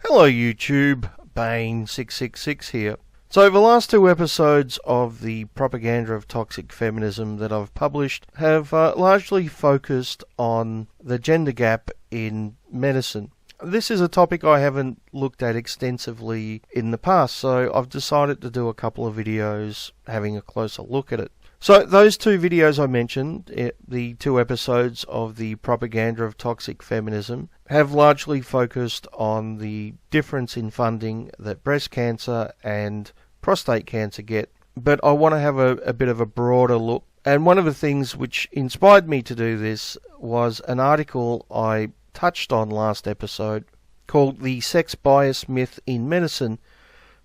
Hello YouTube, Bane666 here. So the last two episodes of the propaganda of toxic feminism that I've published have largely focused on the gender gap in medicine. This is a topic I haven't looked at extensively in the past, so I've decided to do a couple of videos having a closer look at it. So those two videos I mentioned, the two episodes of the propaganda of toxic feminism, have largely focused on the difference in funding that breast cancer and prostate cancer get. But I want to have a bit of a broader look. And one of the things which inspired me to do this was an article I touched on last episode called The Sex Bias Myth in Medicine.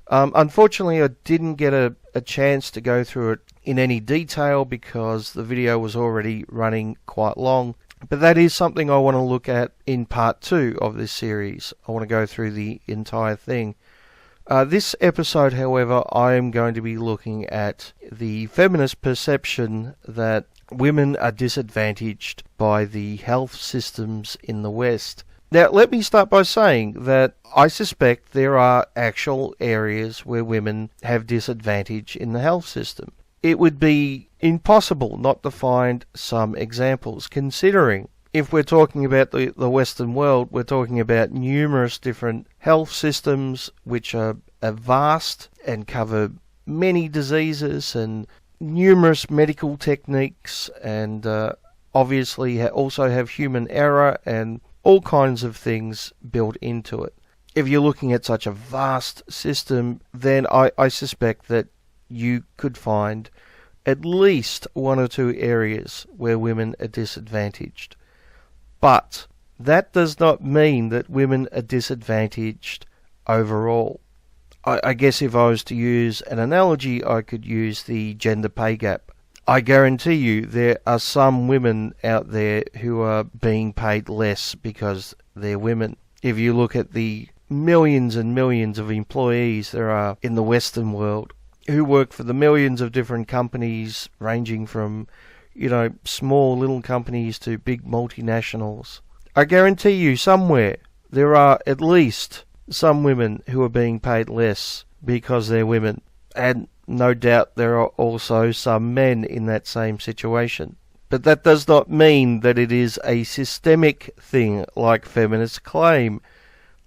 Unfortunately, I didn't get a chance to go through it in any detail because the video was already running quite long. But that is something I want to look at in part 2 of this series. I want to go through the entire thing. This episode, however, I am going to be looking at the feminist perception that women are disadvantaged by the health systems in the West. Now, let me start by saying that I suspect there are actual areas where women have disadvantage in the health system. It would be impossible not to find some examples, considering if we're talking about the Western world, we're talking about numerous different health systems which are vast and cover many diseases and numerous medical techniques, and obviously also have human error and all kinds of things built into it. If you're looking at such a vast system, then I suspect that you could find at least one or two areas where women are disadvantaged. But that does not mean that women are disadvantaged overall. I guess if I was to use an analogy, I could use the gender pay gap. I guarantee you there are some women out there who are being paid less because they're women. If you look at the millions and millions of employees there are in the Western world who work for the millions of different companies ranging from, small little companies to big multinationals, I guarantee you somewhere there are at least some women who are being paid less because they're women. And no doubt there are also some men in that same situation. But that does not mean that it is a systemic thing like feminists claim.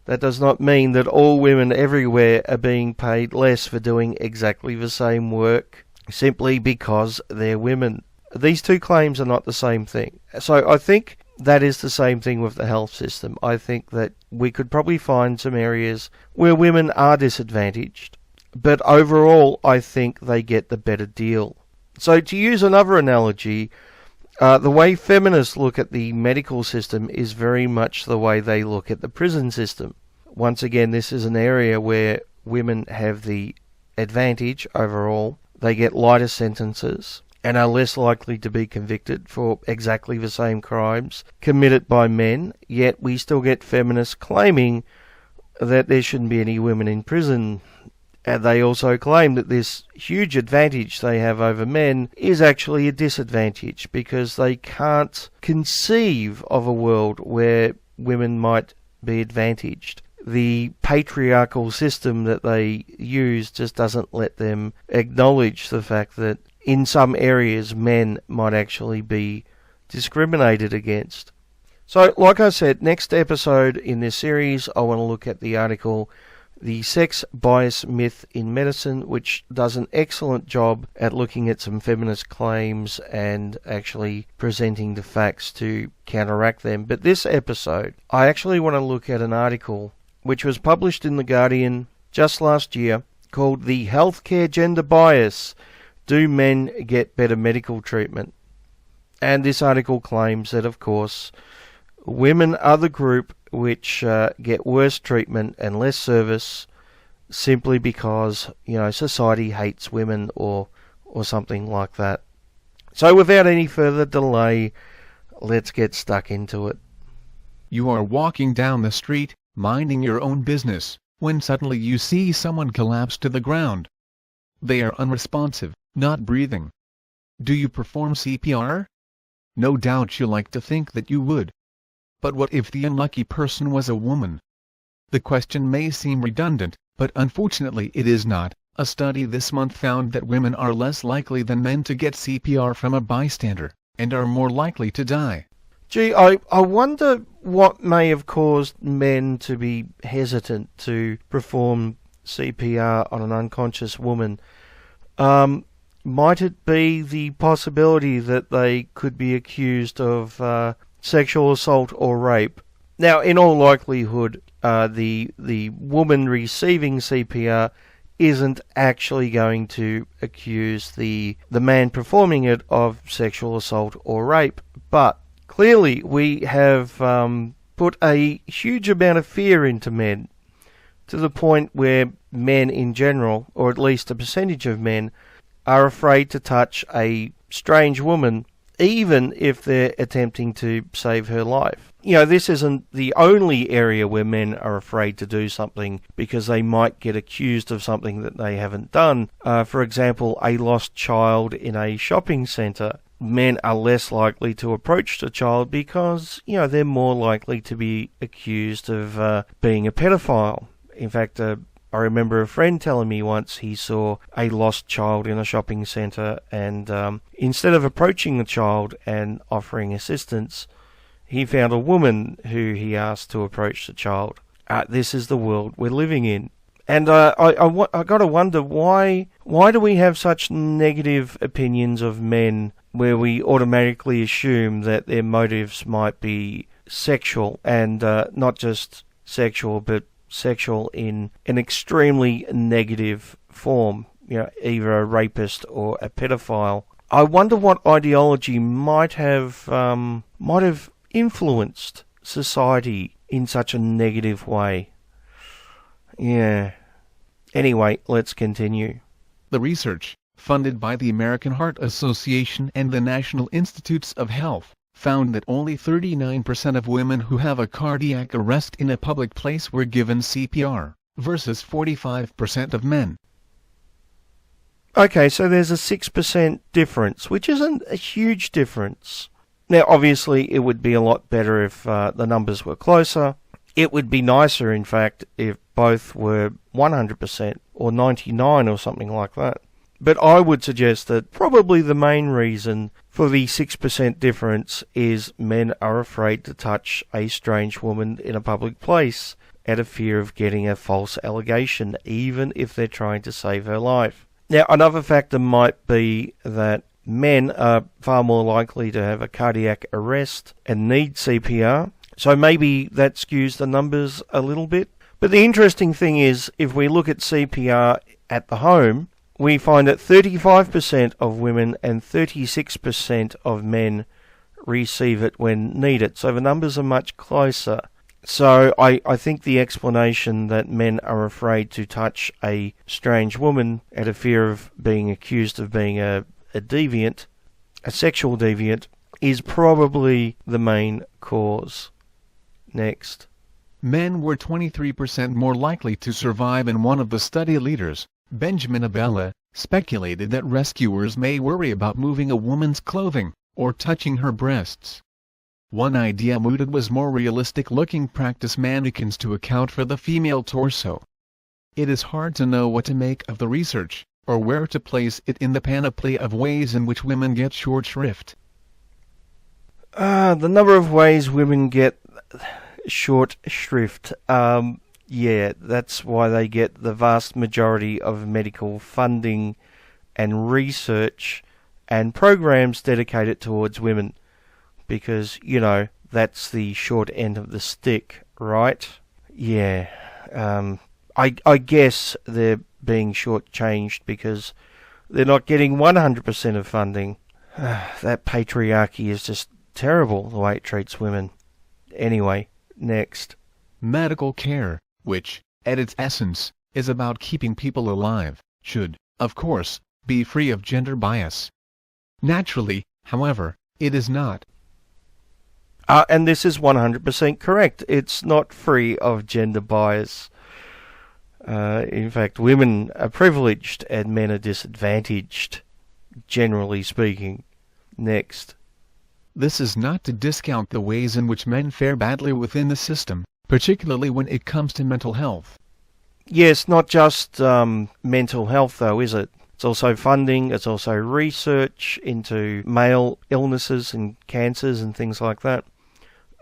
That does not mean that all women everywhere are being paid less for doing exactly the same work simply because they're women. These two claims are not the same thing. So I think that is the same thing with the health system. I think that we could probably find some areas where women are disadvantaged. But overall, I think they get the better deal. So to use another analogy, the way feminists look at the medical system is very much the way they look at the prison system. Once again, this is an area where women have the advantage overall. They get lighter sentences and are less likely to be convicted for exactly the same crimes committed by men, yet we still get feminists claiming that there shouldn't be any women in prison. And they also claim that this huge advantage they have over men is actually a disadvantage because they can't conceive of a world where women might be advantaged. The patriarchal system that they use just doesn't let them acknowledge the fact that in some areas men might actually be discriminated against. So, like I said, next episode in this series, I want to look at the article The Sex Bias Myth in Medicine, which does an excellent job at looking at some feminist claims and actually presenting the facts to counteract them. But this episode, I actually want to look at an article which was published in The Guardian just last year called The Healthcare Gender Bias: Do Men Get Better Medical Treatment? And this article claims that, of course, women are the group which get worse treatment and less service simply because, society hates women or something like that. So without any further delay, let's get stuck into it. You are walking down the street, minding your own business, when suddenly you see someone collapse to the ground. They are unresponsive, not breathing. Do you perform CPR? No doubt you like to think that you would. But what if the unlucky person was a woman? The question may seem redundant, but unfortunately it is not. A study this month found that women are less likely than men to get CPR from a bystander, and are more likely to die. Gee, I wonder what may have caused men to be hesitant to perform CPR on an unconscious woman. Might it be the possibility that they could be accused of sexual assault or rape? Now, in all likelihood, the woman receiving CPR isn't actually going to accuse the man performing it of sexual assault or rape. But clearly we have put a huge amount of fear into men, to the point where men in general, or at least a percentage of men, are afraid to touch a strange woman, even if they're attempting to save her life. You know, this isn't the only area where men are afraid to do something because they might get accused of something that they haven't done. For example, a lost child in a shopping centre. Men are less likely to approach the child because, you know, they're more likely to be accused of being a pedophile. In fact, I remember a friend telling me once he saw a lost child in a shopping centre, and instead of approaching the child and offering assistance, he found a woman who he asked to approach the child. This is the world we're living in. And I got to wonder, why do we have such negative opinions of men, where we automatically assume that their motives might be sexual, and not just sexual, but sexual in an extremely negative form, you know, either a rapist or a pedophile. I wonder what ideology might have influenced society in such a negative way. Yeah. Anyway, let's continue. The research, funded by the American Heart Association and the National Institutes of Health, found that only 39% of women who have a cardiac arrest in a public place were given CPR, versus 45% of men. Okay, so there's a 6% difference, which isn't a huge difference. Now, obviously, it would be a lot better if the numbers were closer. It would be nicer, in fact, if both were 100% or 99% or something like that. But I would suggest that probably the main reason for the 6% difference is men are afraid to touch a strange woman in a public place out of fear of getting a false allegation, even if they're trying to save her life. Now, another factor might be that men are far more likely to have a cardiac arrest and need CPR, so maybe that skews the numbers a little bit. But the interesting thing is, if we look at CPR at the home, we find that 35% of women and 36% of men receive it when needed. So the numbers are much closer. So I think the explanation that men are afraid to touch a strange woman out of fear of being accused of being a deviant, a sexual deviant, is probably the main cause. Next. Men were 23% more likely to survive, and one of the study leaders, Benjamin Abella, speculated that rescuers may worry about moving a woman's clothing, or touching her breasts. One idea mooted was more realistic-looking practice mannequins to account for the female torso. It is hard to know what to make of the research, or where to place it in the panoply of ways in which women get short shrift. The number of ways women get short shrift. Yeah, that's why they get the vast majority of medical funding and research and programs dedicated towards women. Because, you know, that's the short end of the stick, right? Yeah. I guess they're being shortchanged because they're not getting 100% of funding. That patriarchy is just terrible, the way it treats women. Anyway, next. Medical care, which, at its essence, is about keeping people alive, should, of course, be free of gender bias. Naturally, however, it is not. And this is 100% correct. It's not free of gender bias. In fact, women are privileged and men are disadvantaged, generally speaking. Next. This is not to discount the ways in which men fare badly within the system, particularly when it comes to mental health. Yes, not just mental health though, is it? It's also funding, it's also research into male illnesses and cancers and things like that.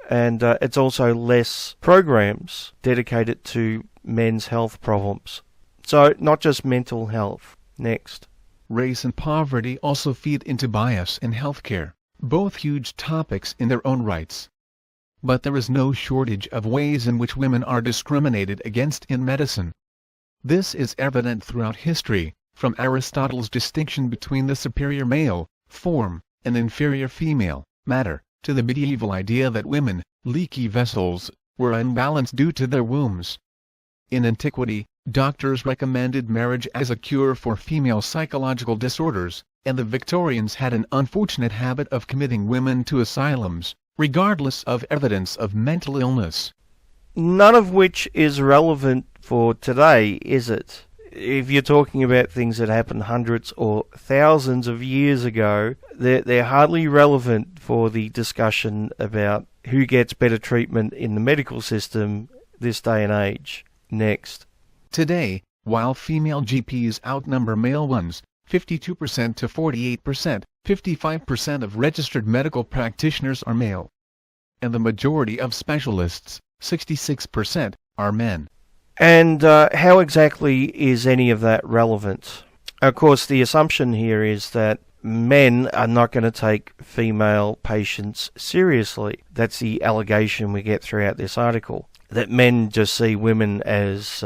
And it's also less programs dedicated to men's health problems. So, not just mental health. Next. Race and poverty also feed into bias in healthcare, both huge topics in their own rights. But there is no shortage of ways in which women are discriminated against in medicine. This is evident throughout history, from Aristotle's distinction between the superior male, form, and inferior female, matter, to the medieval idea that women, leaky vessels, were unbalanced due to their wombs. In antiquity, doctors recommended marriage as a cure for female psychological disorders, and the Victorians had an unfortunate habit of committing women to asylums, regardless of evidence of mental illness. None of which is relevant for today, is it? If you're talking about things that happened hundreds or thousands of years ago, they're hardly relevant for the discussion about who gets better treatment in the medical system this day and age. Next. Today, while female GPs outnumber male ones, 52% to 48%, 55% of registered medical practitioners are male. And the majority of specialists, 66%, are men. And how exactly is any of that relevant? Of course, the assumption here is that men are not going to take female patients seriously. That's the allegation we get throughout this article. That men just see women as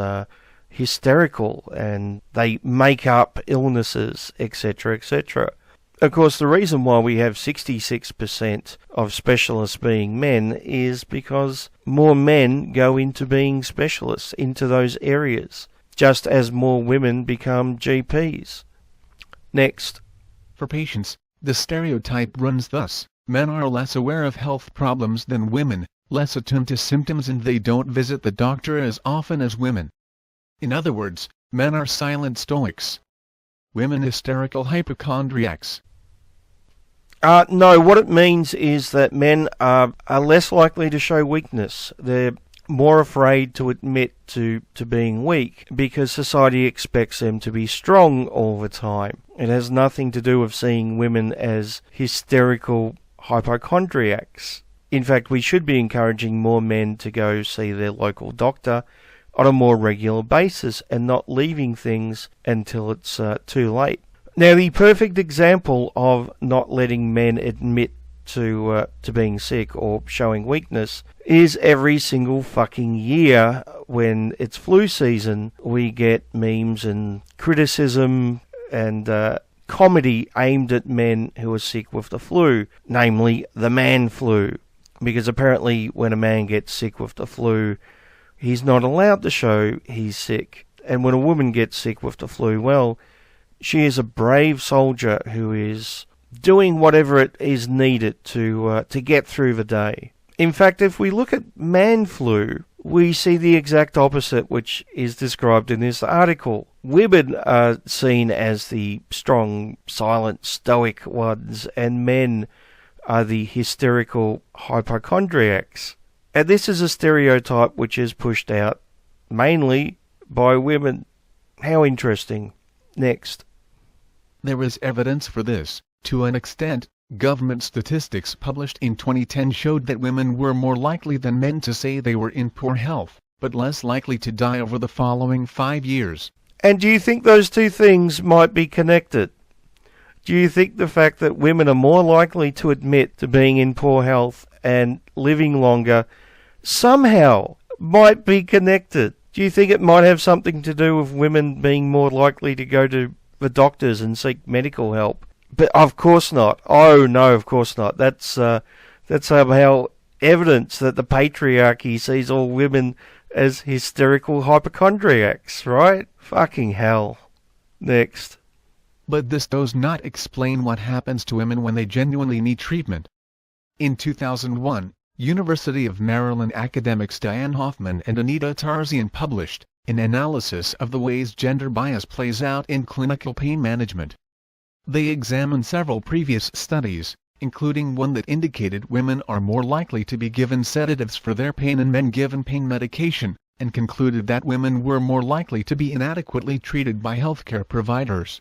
hysterical and they make up illnesses, etc., etc. Of course, the reason why we have 66% of specialists being men is because more men go into being specialists into those areas, just as more women become GPs. Next. For patients, the stereotype runs thus: men are less aware of health problems than women, less attuned to symptoms, and they don't visit the doctor as often as women. In other words, men are silent stoics. Women hysterical hypochondriacs. No, what it means is that men are less likely to show weakness. They're more afraid to admit to being weak because society expects them to be strong all the time. It has nothing to do with seeing women as hysterical hypochondriacs. In fact, we should be encouraging more men to go see their local doctor on a more regular basis and not leaving things until it's too late. Now, the perfect example of not letting men admit to being sick or showing weakness is every single fucking year when it's flu season, we get memes and criticism and comedy aimed at men who are sick with the flu, namely the man flu. Because apparently when a man gets sick with the flu, he's not allowed to show he's sick. And when a woman gets sick with the flu, well, she is a brave soldier who is doing whatever it is needed to get through the day. In fact, if we look at man flu, we see the exact opposite, which is described in this article. Women are seen as the strong, silent, stoic ones, and men are the hysterical hypochondriacs. And this is a stereotype which is pushed out mainly by women. How interesting. Next. There is evidence for this. To an extent, government statistics published in 2010 showed that women were more likely than men to say they were in poor health, but less likely to die over the following 5 years. And do you think those two things might be connected? Do you think the fact that women are more likely to admit to being in poor health and living longer somehow might be connected? Do you think it might have something to do with women being more likely to go to the doctors and seek medical help? But of course not. Oh no, of course not. That's somehow evidence that the patriarchy sees all women as hysterical hypochondriacs, right? Fucking hell. Next. But this does not explain what happens to women when they genuinely need treatment. In 2001, University of Maryland academics Diane Hoffman and Anita Tarzian published an analysis of the ways gender bias plays out in clinical pain management. They examined several previous studies, including one that indicated women are more likely to be given sedatives for their pain and men given pain medication, and concluded that women were more likely to be inadequately treated by healthcare providers.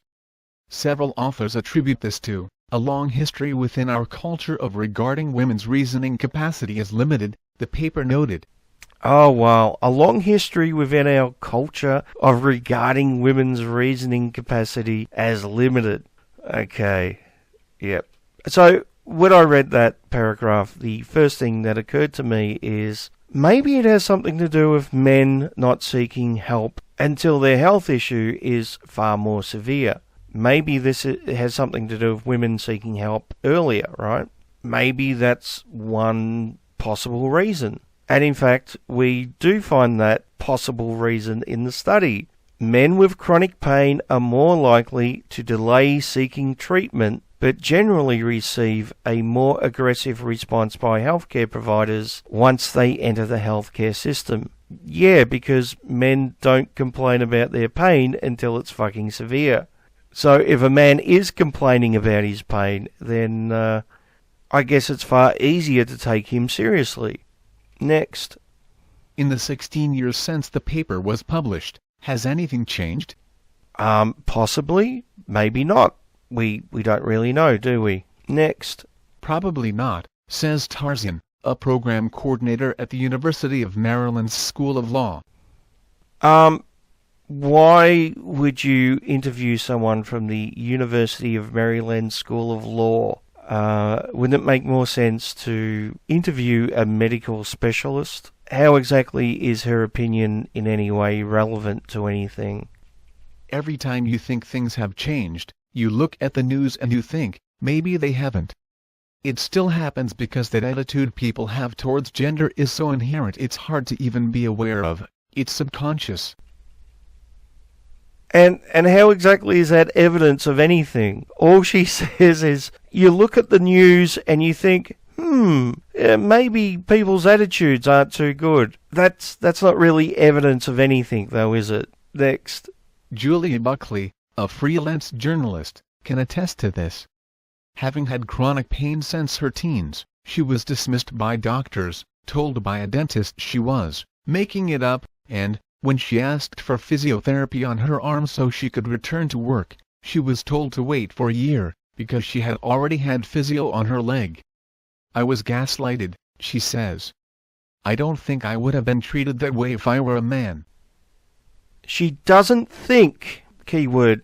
Several authors attribute this to a long history within our culture of regarding women's reasoning capacity as limited, the paper noted. Oh, wow. A long history within our culture of regarding women's reasoning capacity as limited. Okay. Yep. So, when I read that paragraph, the first thing that occurred to me is maybe it has something to do with men not seeking help until their health issue is far more severe. Maybe this has something to do with women seeking help earlier, right? Maybe that's one possible reason. And in fact, we do find that possible reason in the study. Men with chronic pain are more likely to delay seeking treatment, but generally receive a more aggressive response by healthcare providers once they enter the healthcare system. Yeah, because men don't complain about their pain until it's fucking severe. So if a man is complaining about his pain, then I guess it's far easier to take him seriously. Next. In the 16 years since the paper was published, has anything changed? Possibly, maybe not. We don't really know, do we? Next. Probably not, says Tarzan, a program coordinator at the University of Maryland's School of Law. Why would you interview someone from the University of Maryland School of Law? Wouldn't it make more sense to interview a medical specialist? How exactly is her opinion in any way relevant to anything? Every time you think things have changed, you look at the news and you think, maybe they haven't. It still happens because that attitude people have towards gender is so inherent it's hard to even be aware of. It's subconscious. And how exactly is that evidence of anything? All she says is, you look at the news and you think, maybe people's attitudes aren't too good. That's not really evidence of anything, though, is it? Next. Julia Buckley, a freelance journalist, can attest to this. Having had chronic pain since her teens, she was dismissed by doctors, told by a dentist she was making it up, and, when she asked for physiotherapy on her arm so she could return to work, she was told to wait for a year, because she had already had physio on her leg. I was gaslighted, she says. I don't think I would have been treated that way if I were a man. She doesn't think, keyword,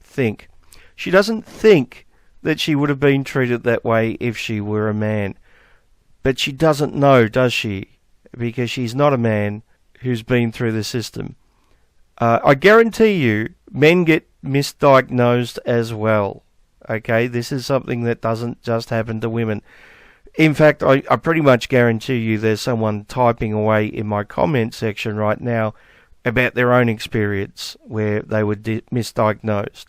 think. She doesn't think that she would have been treated that way if she were a man. But she doesn't know, does she? Because she's not a man who's been through the system. I guarantee you, men get misdiagnosed as well. Okay, this is something that doesn't just happen to women. In fact, I pretty much guarantee you there's someone typing away in my comment section right now about their own experience where they were misdiagnosed.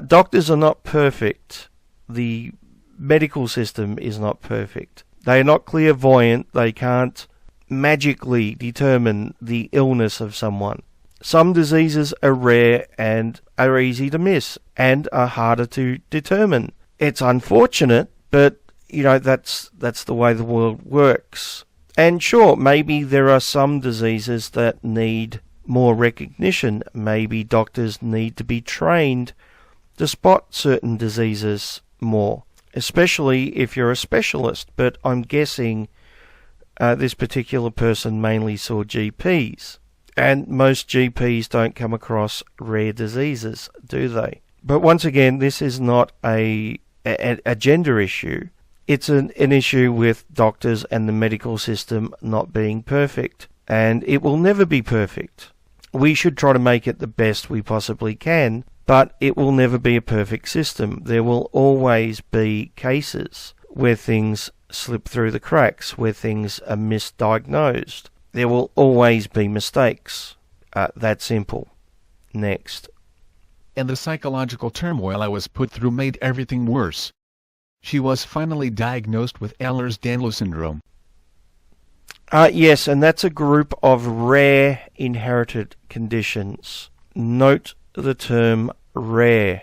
Doctors are not perfect. The medical system is not perfect. They are not clairvoyant. They can't magically determine the illness of someone. Some diseases are rare and are easy to miss and are harder to determine. It's unfortunate, but that's the way the world works. And sure, maybe there are some diseases that need more recognition. Maybe doctors need to be trained to spot certain diseases more, especially if you're a specialist. But I'm guessing this particular person mainly saw GPs. And most GPs don't come across rare diseases, do they? But once again, this is not a gender issue. It's an issue with doctors and the medical system not being perfect. And it will never be perfect. We should try to make it the best we possibly can, but it will never be a perfect system. There will always be cases where things slip through the cracks, where things are misdiagnosed. There will always be mistakes. That simple. Next. And the psychological turmoil I was put through made everything worse. She was finally diagnosed with Ehlers-Danlos syndrome. Yes, and that's a group of rare inherited conditions. Note the term rare.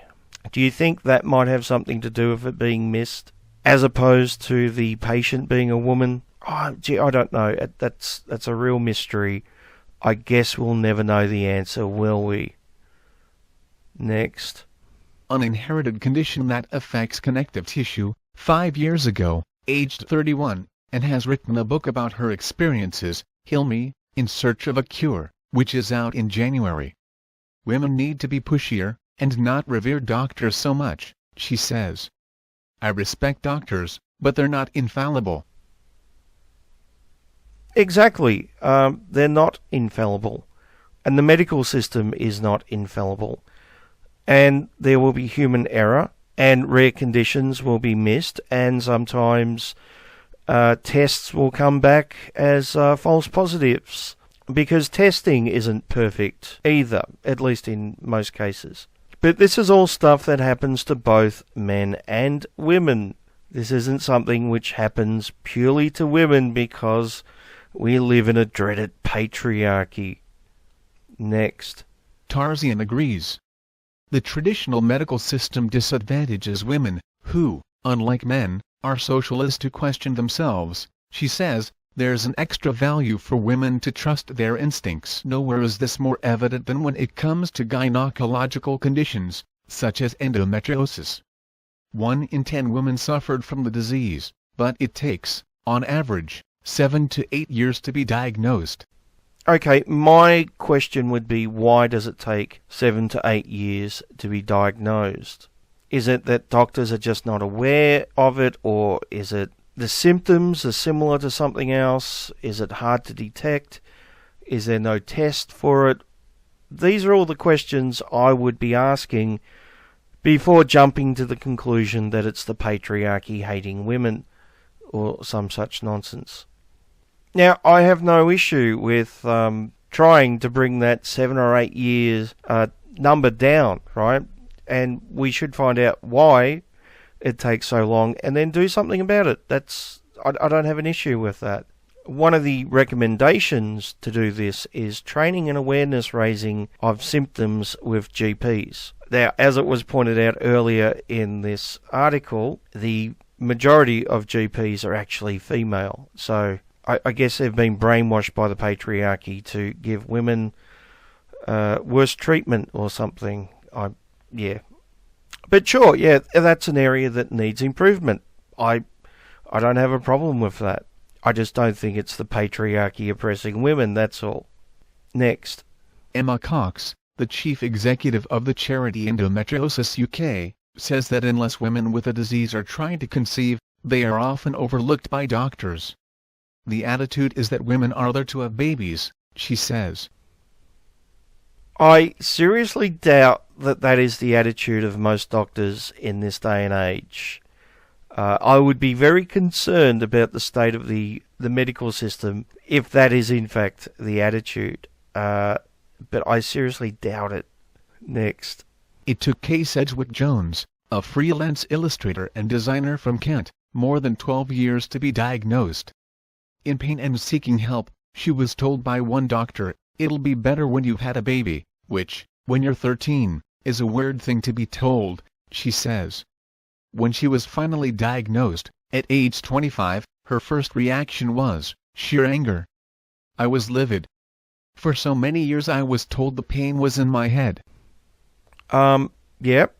Do you think that might have something to do with it being missed? as opposed to the patient being a woman? Oh, gee, I don't know. That's a real mystery. I guess we'll never know the answer, will we? Next. An inherited condition that affects connective tissue, 5 years ago, aged 31, and has written a book about her experiences, Heal Me, in Search of a Cure, which is out in January. Women need to be pushier, and not revere doctors so much, she says. I respect doctors, but they're not infallible. Exactly. They're not infallible. And the medical system is not infallible. And there will be human error, and rare conditions will be missed, and sometimes tests will come back as false positives. Because testing isn't perfect either, at least in most cases. But this is all stuff that happens to both men and women. This isn't something which happens purely to women because we live in a dreaded patriarchy. Next. Tarzian agrees. The traditional medical system disadvantages women, who, unlike men, are socialist to question themselves. She says, there's an extra value for women to trust their instincts. Nowhere is this more evident than when it comes to gynecological conditions, such as endometriosis. 1 in 10 women suffered from the disease, but it takes, on average, 7 to 8 years to be diagnosed. Okay, my question would be, why does it take 7 to 8 years to be diagnosed? Is it that doctors are just not aware of it, or is it the symptoms are similar to something else? Is it hard to detect? Is there no test for it? These are all the questions I would be asking before jumping to the conclusion that it's the patriarchy hating women, or some such nonsense. Now, I have no issue with trying to bring that 7 or 8 years number down, right? And we should find out why it takes so long and then do something about it. I don't have an issue with that. One of the recommendations to do this is training and awareness raising of symptoms with GPs. Now, as it was pointed out earlier in this article, the majority of GPs are actually female. So I guess they've been brainwashed by the patriarchy to give women worse treatment or something. Yeah. But sure, yeah, that's an area that needs improvement. I don't have a problem with that. I just don't think it's the patriarchy oppressing women, that's all. Next. Emma Cox, the chief executive of the charity Endometriosis UK, says that unless women with a disease are trying to conceive, they are often overlooked by doctors. The attitude is that women are there to have babies, she says. I seriously doubt that is the attitude of most doctors in this day and age. I would be very concerned about the state of the medical system if that is in fact the attitude. But I seriously doubt it. Next. It took Kay Sedgwick-Jones, a freelance illustrator and designer from Kent, more than 12 years to be diagnosed. In pain and seeking help, she was told by one doctor, "It'll be better when you've had a baby," which, when you're 13, is a weird thing to be told, she says. When she was finally diagnosed, at age 25, her first reaction was sheer anger. "I was livid. For so many years I was told the pain was in my head." Yep.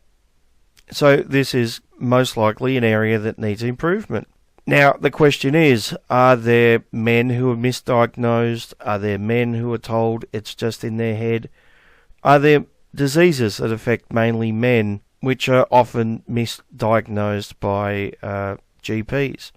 So this is most likely an area that needs improvement. Now, the question is, are there men who are misdiagnosed? Are there men who are told it's just in their head? Are there diseases that affect mainly men, which are often misdiagnosed by GPs?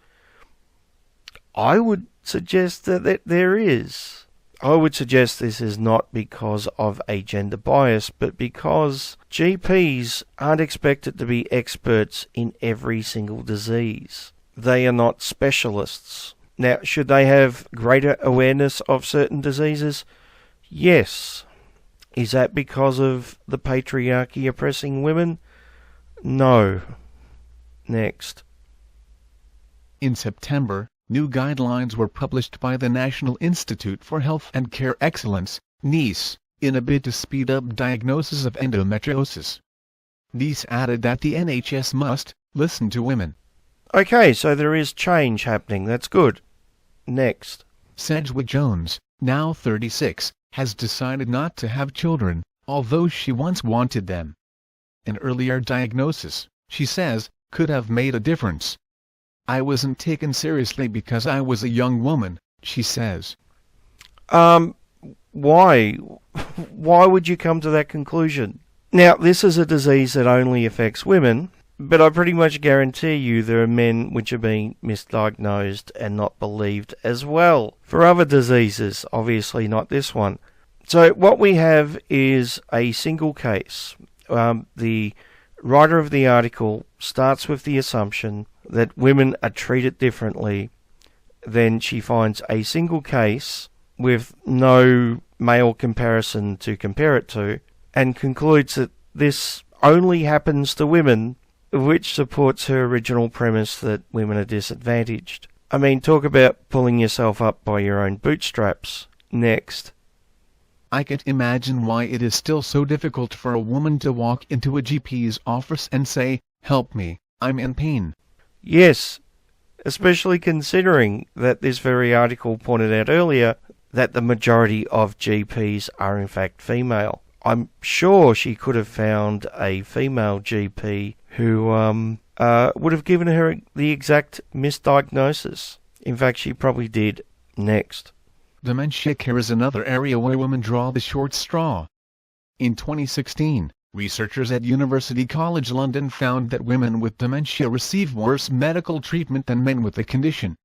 I would suggest that there is. I would suggest this is not because of a gender bias, but because GPs aren't expected to be experts in every single disease. They are not specialists. Now, should they have greater awareness of certain diseases? Yes. Is that because of the patriarchy oppressing women? No. Next. In September, new guidelines were published by the National Institute for Health and Care Excellence, NICE, in a bid to speed up diagnosis of endometriosis. NICE added that the NHS must listen to women. Okay, so there is change happening. That's good. Next. Sedgwick Jones, now 36, has decided not to have children, although she once wanted them. An earlier diagnosis, she says, could have made a difference. I wasn't taken seriously because I was a young woman, she says. Why? Why would you come to that conclusion? Now, this is a disease that only affects women, but I pretty much guarantee you there are men which are being misdiagnosed and not believed as well for other diseases, obviously not this one. So what we have is a single case. The writer of the article starts with the assumption that women are treated differently. Then she finds a single case with no male comparison to compare it to, and concludes that this only happens to women, which supports her original premise that women are disadvantaged. I mean, talk about pulling yourself up by your own bootstraps. Next. I can't imagine why it is still so difficult for a woman to walk into a GP's office and say, "Help me, I'm in pain." Yes, especially considering that this very article pointed out earlier that the majority of GPs are in fact female. I'm sure she could have found a female GP who would have given her the exact misdiagnosis. In fact, she probably did. Next. Dementia care is another area where women draw the short straw. In 2016, researchers at University College London found that women with dementia receive worse medical treatment than men with the condition.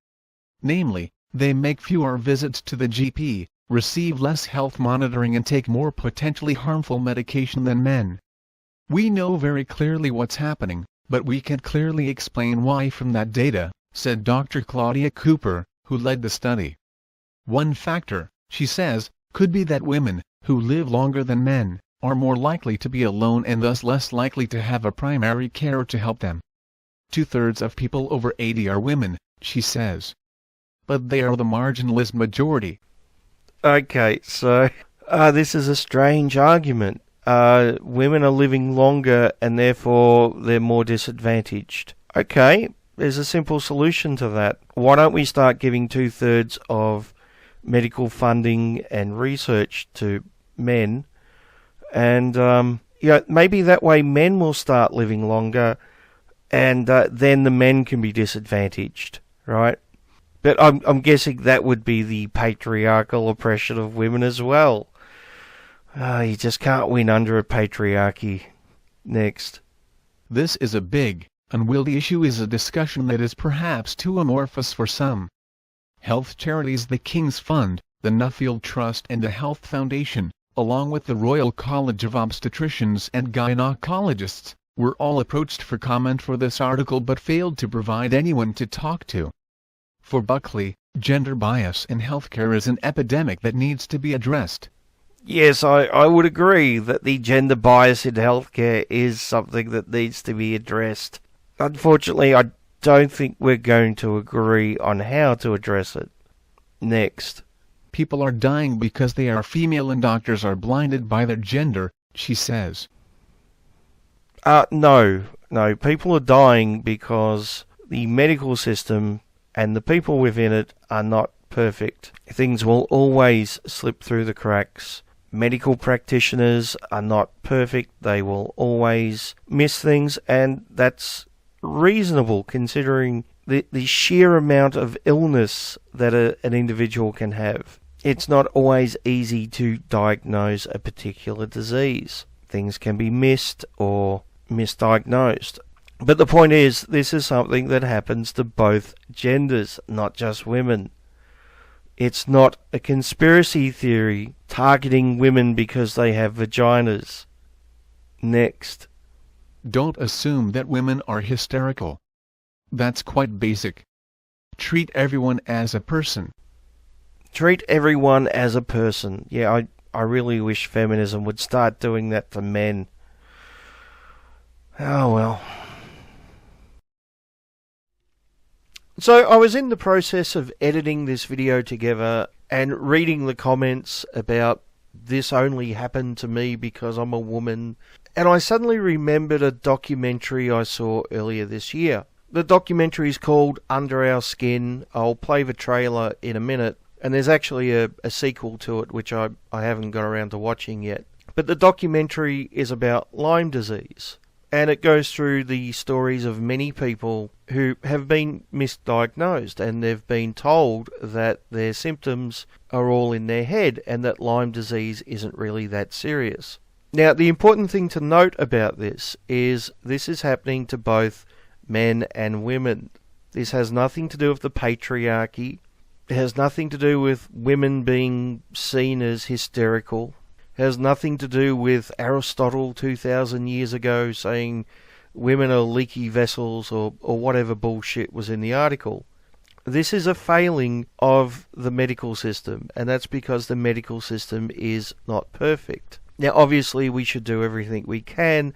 Namely, they make fewer visits to the GP, receive less health monitoring and take more potentially harmful medication than men. We know very clearly what's happening, but we can't clearly explain why from that data, said Dr. Claudia Cooper, who led the study. One factor, she says, could be that women, who live longer than men, are more likely to be alone and thus less likely to have a primary carer to help them. 2/3 of people over 80 are women, she says. But they are the marginalized majority. Okay, so this is a strange argument. Women are living longer and therefore they're more disadvantaged. Okay, there's a simple solution to that. Why don't we start giving 2/3 of medical funding and research to men, and maybe that way men will start living longer, and then the men can be disadvantaged, right? But I'm guessing that would be the patriarchal oppression of women as well. You just can't win under a patriarchy. Next. This is a big, unwieldy issue is a discussion that is perhaps too amorphous for some. Health charities the King's Fund, the Nuffield Trust and the Health Foundation, along with the Royal College of Obstetricians and Gynecologists, were all approached for comment for this article but failed to provide anyone to talk to. For Buckley, gender bias in healthcare is an epidemic that needs to be addressed. Yes, I would agree that the gender bias in healthcare is something that needs to be addressed. Unfortunately, I don't think we're going to agree on how to address it. Next. People are dying because they are female and doctors are blinded by their gender, she says. No, people are dying because the medical system and the people within it are not perfect. Things will always slip through the cracks. Medical practitioners are not perfect. They will always miss things, and that's reasonable considering the sheer amount of illness that an individual can have. It's not always easy to diagnose a particular disease. Things can be missed or misdiagnosed. But the point is, this is something that happens to both genders, not just women. It's not a conspiracy theory targeting women because they have vaginas. Next. Don't assume that women are hysterical. That's quite basic. Treat everyone as a person. Treat everyone as a person. Yeah, I really wish feminism would start doing that to men. Oh well. So I was in the process of editing this video together and reading the comments about this only happened to me because I'm a woman, and I suddenly remembered a documentary I saw earlier this year. The documentary is called Under Our Skin. I'll play the trailer in a minute, and there's actually a sequel to it which I haven't got around to watching yet. But the documentary is about Lyme disease, and it goes through the stories of many people who have been misdiagnosed, and they've been told that their symptoms are all in their head and that Lyme disease isn't really that serious. Now, the important thing to note about this is happening to both men and women. This has nothing to do with the patriarchy. It has nothing to do with women being seen as hysterical. It has nothing to do with Aristotle 2,000 years ago saying women are leaky vessels or whatever bullshit was in the article. This is a failing of the medical system, and that's because the medical system is not perfect. Now, obviously, we should do everything we can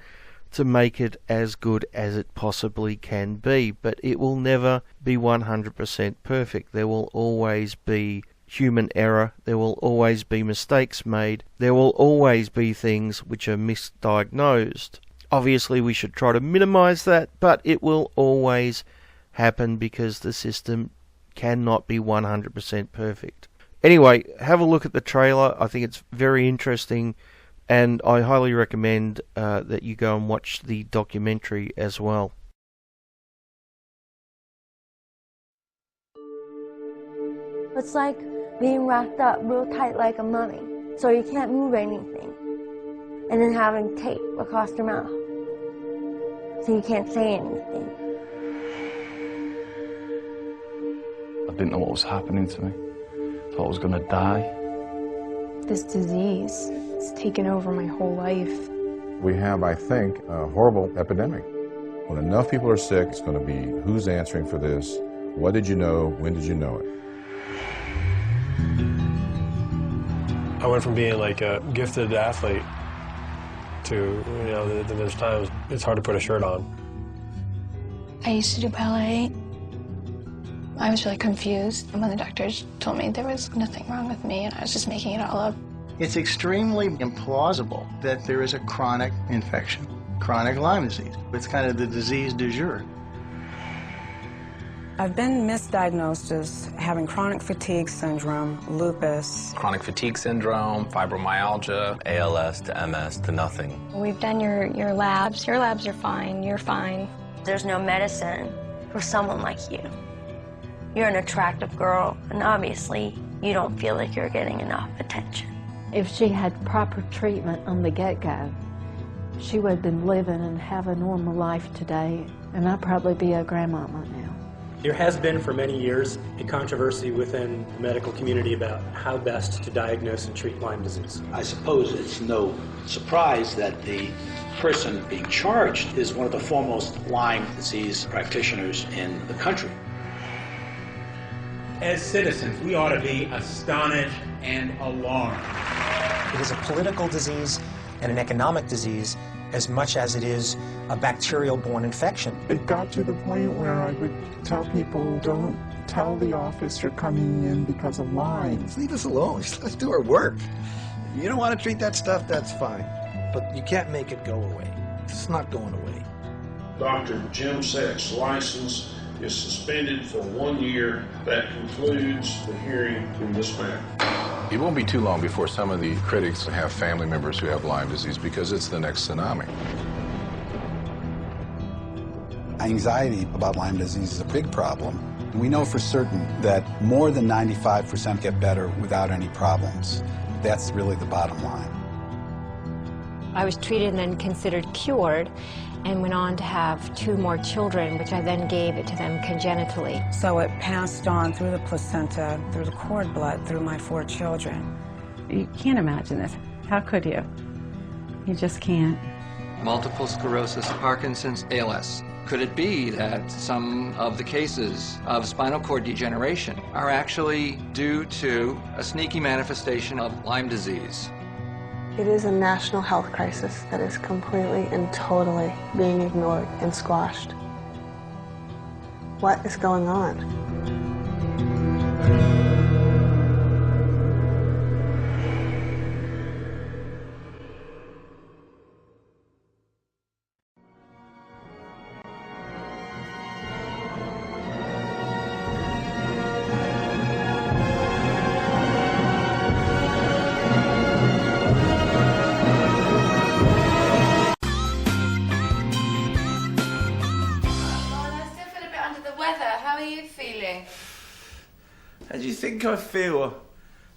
to make it as good as it possibly can be, but it will never be 100% perfect. There will always be human error, there will always be mistakes made, there will always be things which are misdiagnosed. Obviously, we should try to minimize that, but it will always happen because the system cannot be 100% perfect. Anyway, have a look at the trailer. I think it's very interesting, and I highly recommend that you go and watch the documentary as well. It's like being wrapped up real tight like a mummy, so you can't move anything. And then having tape across your mouth, so you can't say anything. I didn't know what was happening to me. Thought I was gonna die. This disease has taken over my whole life. We have, I think, a horrible epidemic. When enough people are sick, it's going to be who's answering for this, what did you know, when did you know it? I went from being like a gifted athlete to, there's times it's hard to put a shirt on. I used to do ballet. I was really confused when the doctors told me there was nothing wrong with me and I was just making it all up. It's extremely implausible that there is a chronic infection, chronic Lyme disease. It's kind of the disease du jour. I've been misdiagnosed as having chronic fatigue syndrome, lupus. Chronic fatigue syndrome, fibromyalgia, ALS to MS to nothing. We've done your labs. Your labs are fine. You're fine. There's no medicine for someone like you. You're an attractive girl, and obviously you don't feel like you're getting enough attention. If she had proper treatment on the get-go, she would have been living and have a normal life today, and I'd probably be a grandmama now. There has been for many years a controversy within the medical community about how best to diagnose and treat Lyme disease. I suppose it's no surprise that the person being charged is one of the foremost Lyme disease practitioners in the country. As citizens, we ought to be astonished and alarmed. It is a political disease and an economic disease as much as it is a bacterial-borne infection. It got to the point where I would tell people, don't tell the office you're coming in because of Lyme. Leave us alone. Let's do our work. If you don't want to treat that stuff, that's fine. But you can't make it go away. It's not going away. Dr. Jim Seck's license is suspended for 1 year. That concludes the hearing in this matter. It won't be too long before some of the critics have family members who have Lyme disease because it's the next tsunami. Anxiety about Lyme disease is a big problem. We know for certain that more than 95% get better without any problems. That's really the bottom line. I was treated and then considered cured, and went on to have 2 more children, which I then gave it to them congenitally. So it passed on through the placenta, through the cord blood, through my 4 children. You can't imagine this. How could you? You just can't. Multiple sclerosis, Parkinson's, ALS. Could it be that some of the cases of spinal cord degeneration are actually due to a sneaky manifestation of Lyme disease? It is a national health crisis that is completely and totally being ignored and squashed. What is going on? think I feel?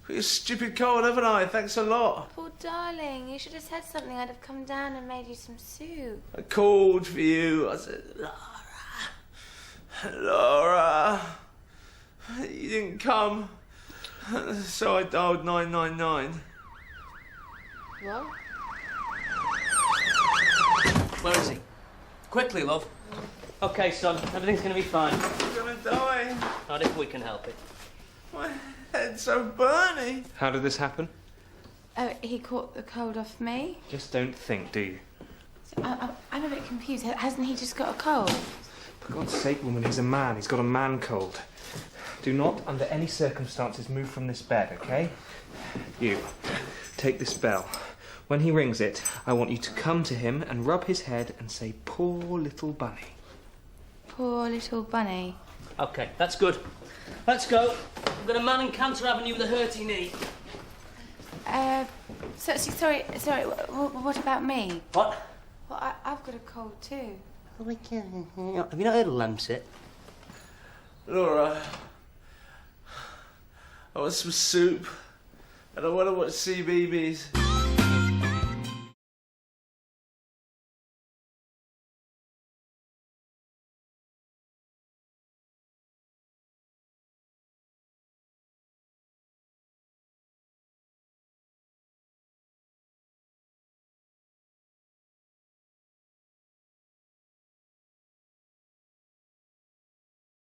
Got a stupid cold, haven't I? Thanks a lot. Poor darling, you should have said something. I'd have come down and made you some soup. I called for you. I said, Laura. You didn't come. So I dialed 999. What? Where is he? Quickly, love. Okay, son, everything's gonna be fine. I'm gonna die. Not if we can help it. My head's so burning. How did this happen? Oh, he caught the cold off me. Just don't think, do you? I'm a bit confused. Hasn't he just got a cold? For God's sake, woman, he's a man. He's got a man cold. Do not, under any circumstances, move from this bed, okay? You, take this bell. When he rings it, I want you to come to him and rub his head and say, poor little bunny. Poor little bunny. Okay, that's good. Let's go. I've got a man in Cantor Avenue with a hurty knee. Sorry, what about me? What? Well, I've got a cold too. Have you not heard of Lancet? Laura, I want some soup, and I want to watch CBeebies.